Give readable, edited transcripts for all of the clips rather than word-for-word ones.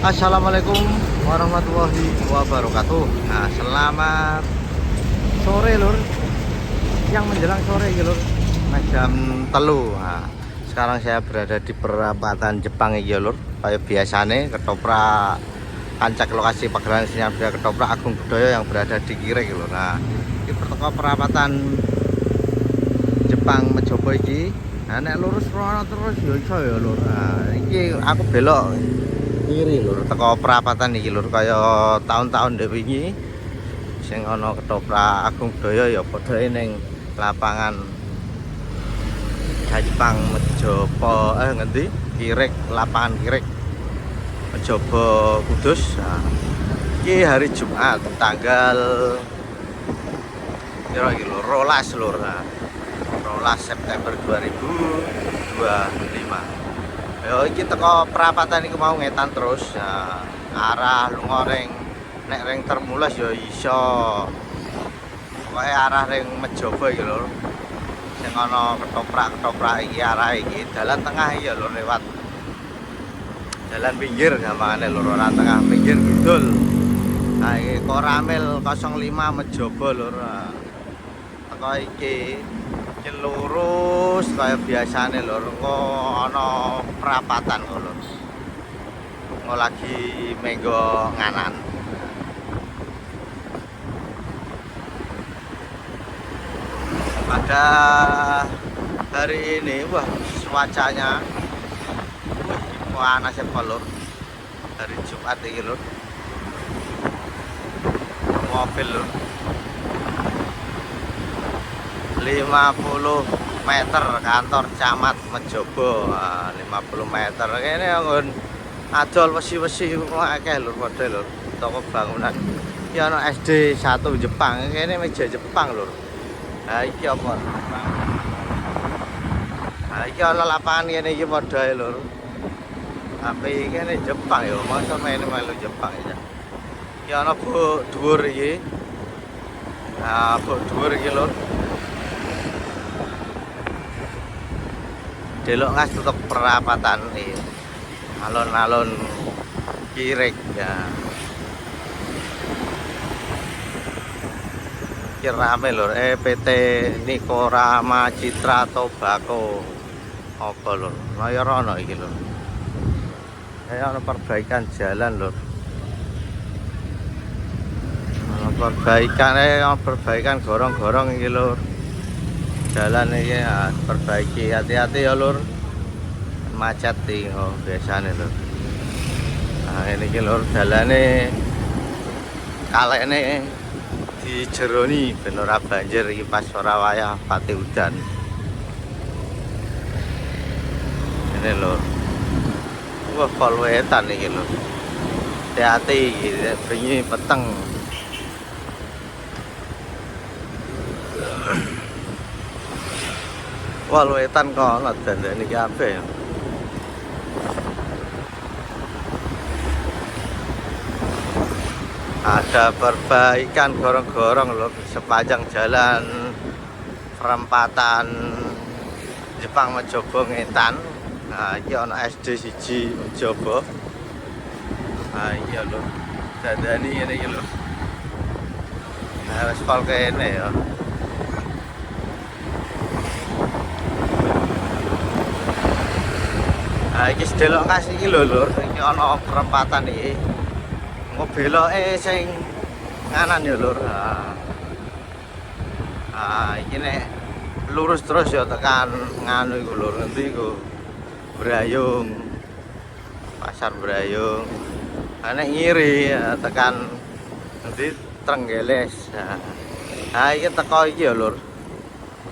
Assalamualaikum warahmatullahi wabarakatuh. Nah, selamat sore lur. Yang menjelang sore ya lur. Nah, jam telu. Nah, sekarang saya berada di perapatan Jepang ya lur. Kayak biasanya ketoprak kancak lokasi pagelaran sinyal budaya ketoprak Agung Budaya yang berada di Kirek lur. Nah, di perapatan Jepang mencoba iki. Nah, nek lurus rono terus ya iso ya lur. Nah, iki aku belok kiri lur teko perapatan iki lur kaya tahun-tahun dhewe wingi sing ana ketoprak Agung Budaya ya padha ning lapangan Jepang Mejobo ngendi Kirek, lapangan Kirek Mejobo Kudus. Nah, iki hari Jumat tanggal piro iki lur 12 lur. Nah, 12 September 2025. Yo iki teko perapatan iki mau ngetan terus. Nah, arah lunga ring nek ring Termulas ya iso. Pokoke arah ring Mejobo iki lho. Sing ana ketoprak iki arah iki dalan tengah iki ya lho lewat dalan pinggir gampangane lho ora tengah pinggir kidul. Nah iki Koramil 05 Mejobo lho. Teko iki lurus kayak biasanya lur kok ana perapatan kok lur kok lagi menggo nganan. Pada hari ini wah cuacanya panas ya lur. Hari Jumat ini lur mobil lur 50 meter kantor camat Mejobo. 50 meter kene nggon adol wesi-wesi akeh lur padha lur toko bangunan iki ana SD 1 Jepang kene meja Jepang lur. Ha iki apa iki ana lapangan kene iki padha lur tapi kene Jepang ya masa mene melu Jepang ya iki ana buk dhuwur iki. Buk dhuwur iki lur delok ngas tutup perapatan nih alon-alon Kirek ya rame lur PT Nikorama Citra Tobacco apa lur kaya rono iki lur kaya ana perbaikan jalan lur perbaikan gorong-gorong iki lur jalan ini ya, perbaiki hati-hati ya lur macet nih biasanya lur. Nah ini lur jalannya kali ini di jeroni bener banjir iki pas ora wayah pati udan ini lur wah polwetan iki lur hati-hati iki bengi peteng. Wah wetan kok dandani iki apik ya. Ada perbaikan gorong-gorong loh sepanjang jalan perempatan Jepang Mejobo ngetan. Nah iki ana SD 1 Mejobo. Nah iya lho dandani ngene iki lho. Nah wis pol kene ya. Nah, iki sedelok kas iki lho lur, iki ana perempatan iki. Engko beloke sing nganan ya lur. Iki nek lurus terus ya tekan nganu iku lur, ngendi iku? Brayung. Pasar Brayung. Nek ngiri ya, tekan ngendi Trenggeles. Nah, iki teko iki ya lur.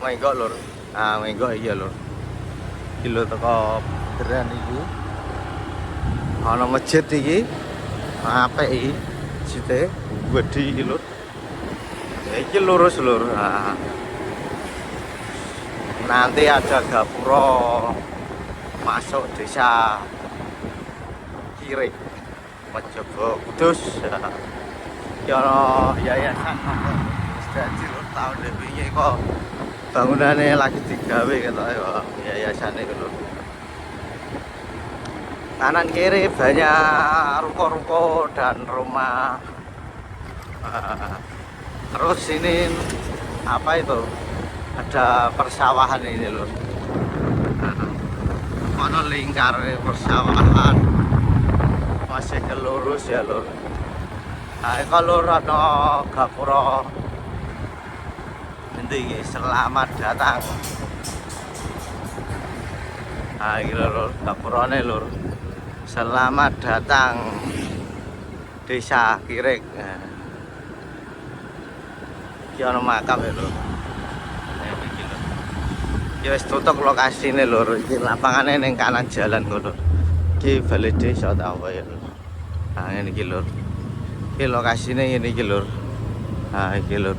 Menggok lur. Menggok iki ya lur. Iki lho teko keren iki ana masjid iki apik iki sithik gedhe iki lur iki lurus lur. Nanti ada gapura masuk desa Kirek Mejobo Kudus ya ana yayasan studi lur tahun wingi kok bangunannya lagi digawe ketoke yayasan iki lur. Kanan kiri banyak ruko-ruko dan rumah. Terus ini apa itu? Ada persawahan ini lur. Mana lingkar persawahan. Masih kelurus ya lur. Nah, kalau ada gapura ini selamat datang. Nah, ini lur, gapurane lur. Selamat datang Desa Kirek. Iki ana makam ya lur. Ya wis tutup lokasine lur. Iki lapangane ning kanan jalan ngono. Iki balai desa ta apa ya lur. Nah, ngene iki lur. Iki lokasine ngene iki lur. Nah, iki lur.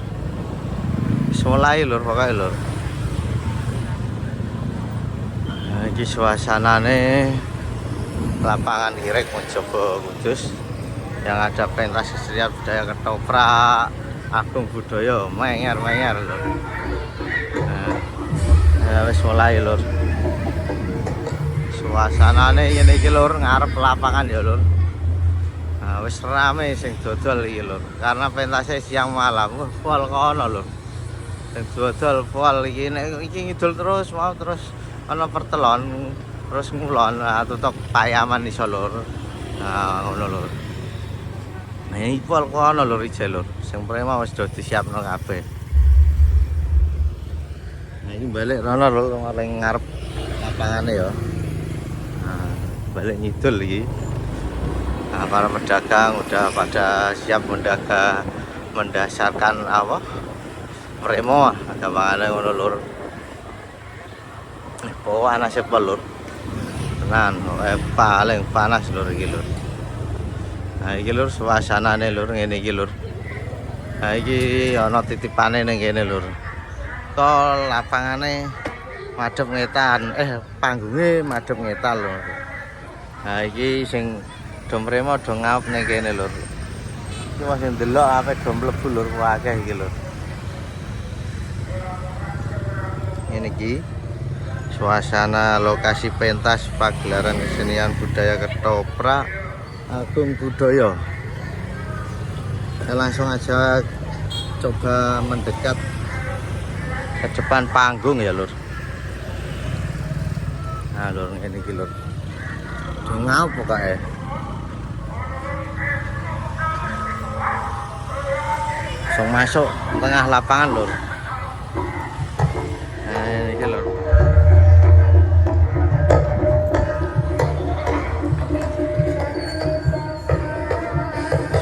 Wis mulai lur pokoke lur. Nah, iki suasanane lapangan Kirek Mojobo Kudus yang ada pentas kesenian budaya ketoprak Agung Budaya menger lur. Nah, wis mulai lur. Suasanane ngene iki lur, ngarep lapangan ya lur. Nah, wis rame sing dodol iki lur. Karena pentasnya siang malam, pol kono lur. Sing dodol pol iki nek iki ngidul terus mau terus ana pertelon terus ngulon tutuk Payaman iso lur. Nah, ngono lur. Nah, iki pol kono lur iki lur. Sing prema wis do disiapno kabeh. Nah, ini balik rono lho maring ngarep lapangane ya. Nah, balik ngidul iki. Nah, para pedagang udah pada siap mendasarkan apa? Premo gamangane ngono lur. Panas sepel lur. Tenan, paling panas lur iki lur. Nah, iki lur suasanane lur ngene iki lur. Nah, iki ana titipane ning kene lur. Kol lapangane madhep ngetan, panggunge madhep ngetan lho. Nah, iki sing do mremo do ngaup ning kene lur. Iki masih ndelok ape do mlebu lur akeh iki lur. Ini iki suasana lokasi pentas pagelaran kesenian budaya ketoprak Agung Budaya. Kita langsung aja coba mendekat ke depan panggung ya lur. Nah lur ini iki lur. Ngau pokoke. Langsung masuk tengah lapangan lur. Nah ini iki lur.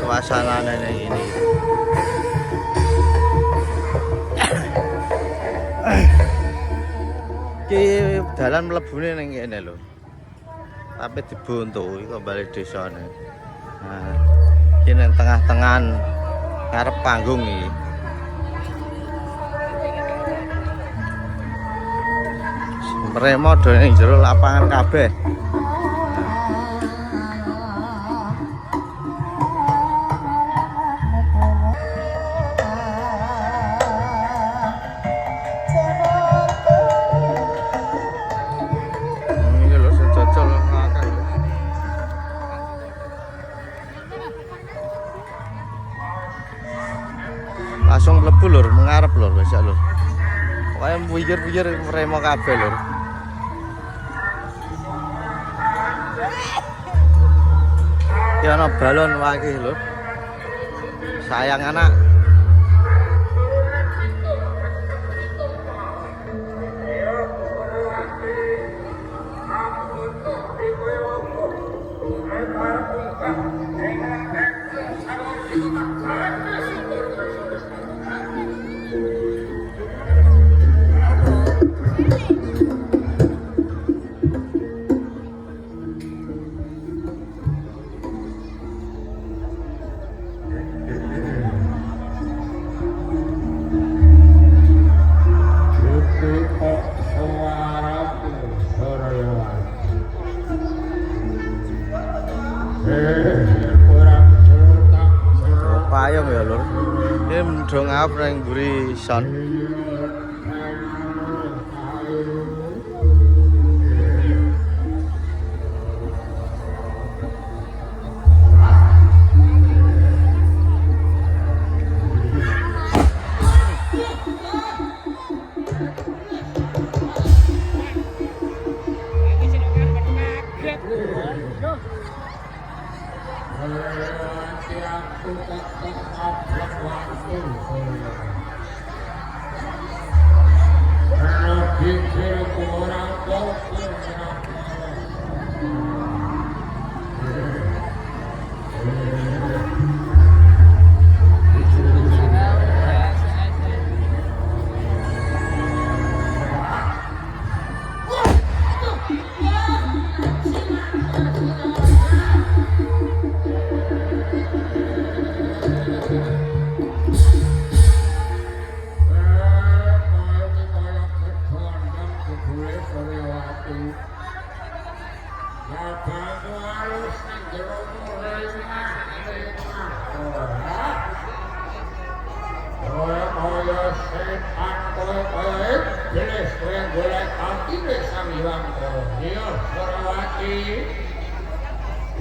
Suasananya ini. Iki dalan mlebune ning kene lho. Tapi dibuntu iki balai desane. Nah, iki ning tengah-tengahan ngarep panggung iki. Mremo do ning jero lapangan kabeh. Langsung mlebu lur, mengarep lur wis lur. Pokoke buyur-buyur mremo kabeh lur. Ki ana balon wae lur. Sayang anak. Payung ya lur. Ini mendong apa yang beri son. melewati aku tak mengaplak waktu karena pikirku orang kafir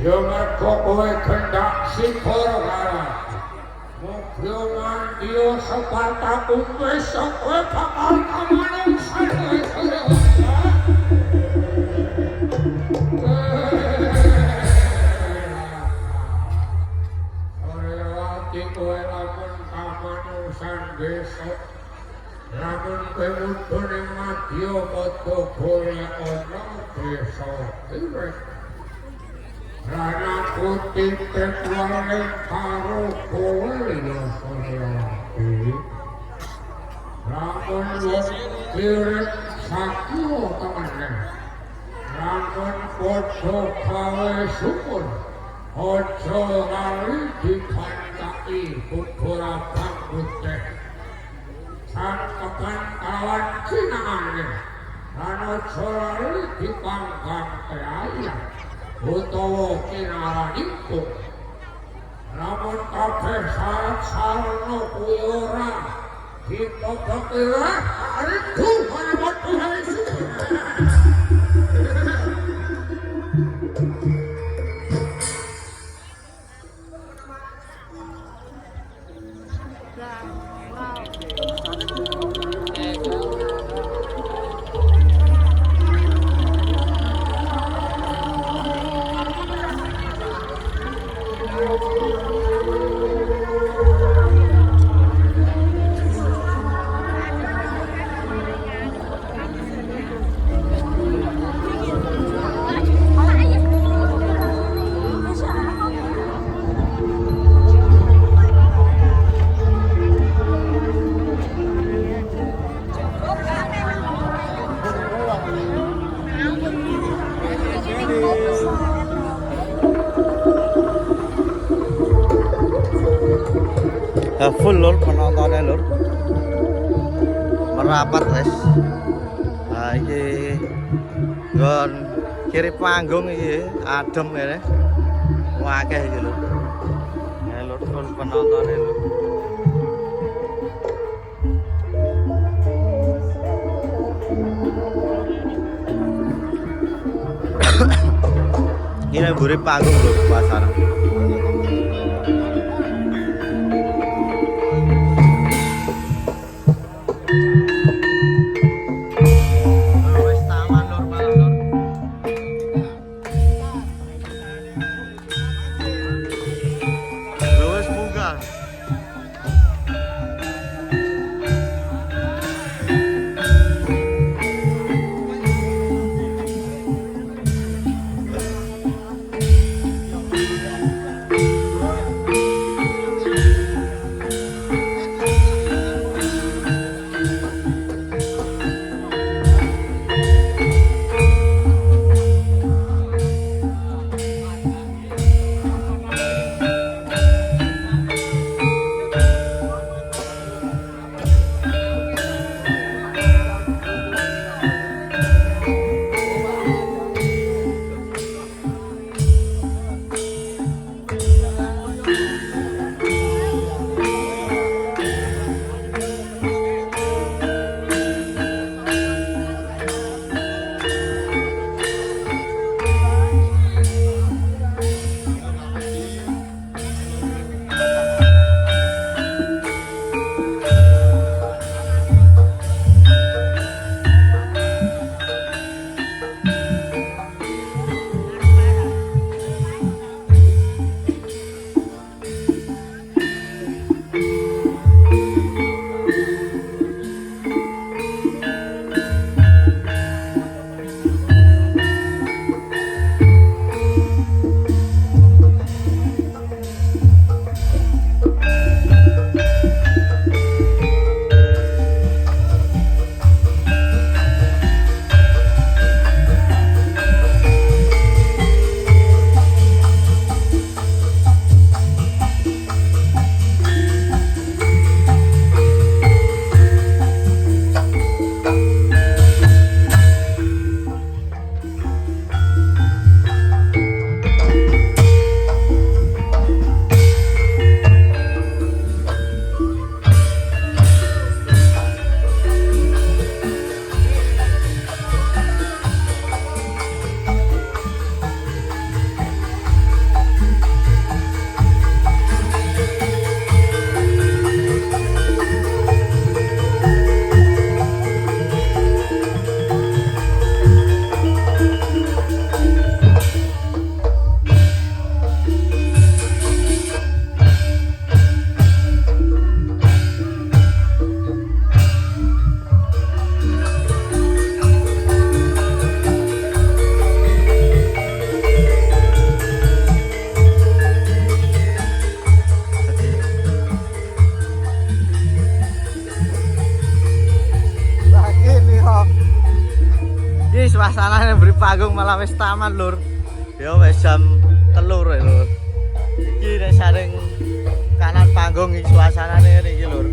yo mergo kowe kendak sipur karo mungkin dia sepataku besok kowe bakal kamanung sare lewati kowe lamun kamanusan besok lamun kowe mudune madya padha golek ana besok Rana putih tetuane karo kowe ya Suryawati. Lamun wong kirep sakyo temenan. Lamun padha gawe syukur. Aja lali dikancaki beberapa putih. Santekan kawan sinangane. Lan aja lali dipanggang ayam. Utawa kinaraniku namun kabeh sarana kuwi ora ditobakira ariku kalimat Tuhan full lur penontonnya lur merapat wes. Nah iki nggon kiri panggung iki adem ya wakeh iki lur. Ya lur full penontonnya lur. Ini buri panggung lur pasar. panggung malah wis taman lur. Ya wis jam 3 ya lur. Iki nek saring kanan panggung iki suasanane iki lur.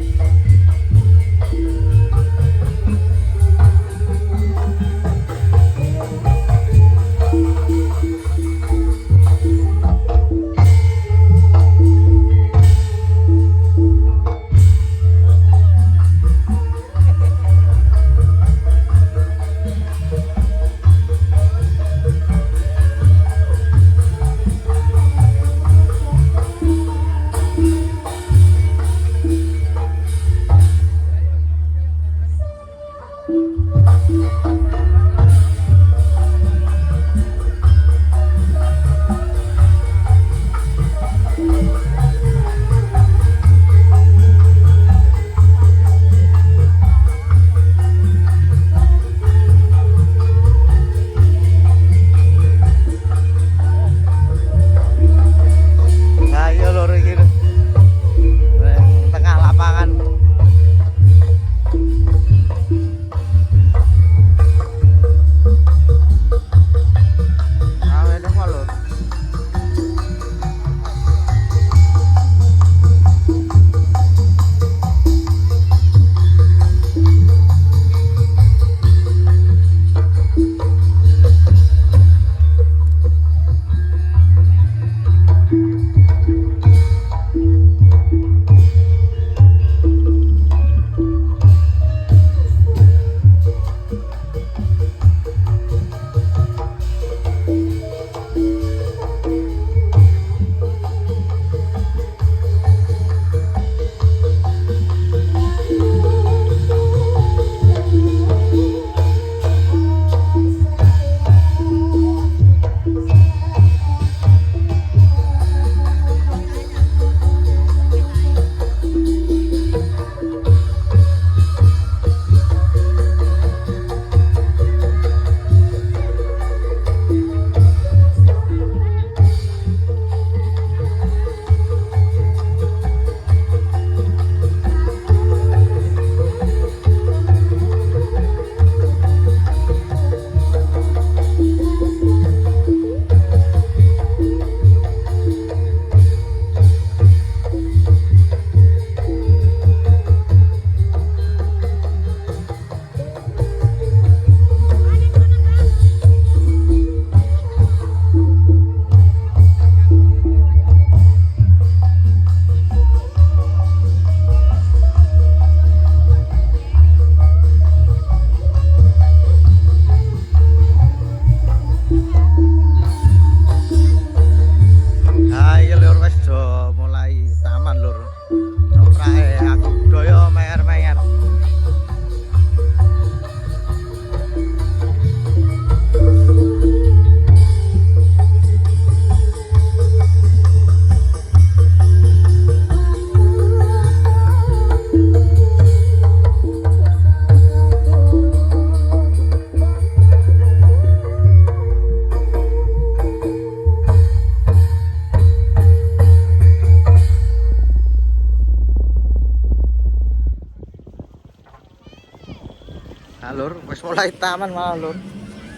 Nah, lur, wis mulai taman malah lur.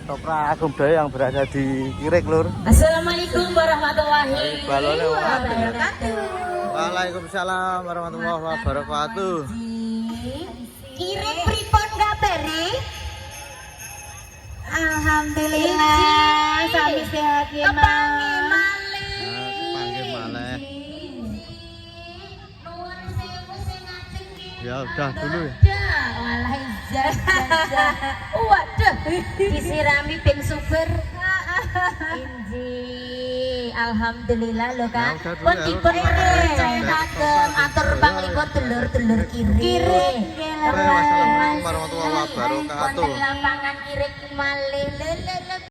Toprak Agung Daya yang berada di Kirik lur. Assalamualaikum warahmatullahi Balone wabarakatuh. Waalaikumsalam warahmatullahi wabarakatuh. Kirik pripun kabare? Alhamdulillah, sami sehat ya, Mas. Kepanggih malih. Nuwun sewu sing ngajeng ki. Ya udah dulu ya. Walah izah. Waduh, disirami ben subur. Inji, alhamdulillah lho Kak. Ya, udah dulu Pun ya, dipun Lur. percaya kagem atur panglipun dulur-dulur Kirik. Assalamualaikum warahmatullahi wabarakatuh. Wonten lapangan Kirik malih.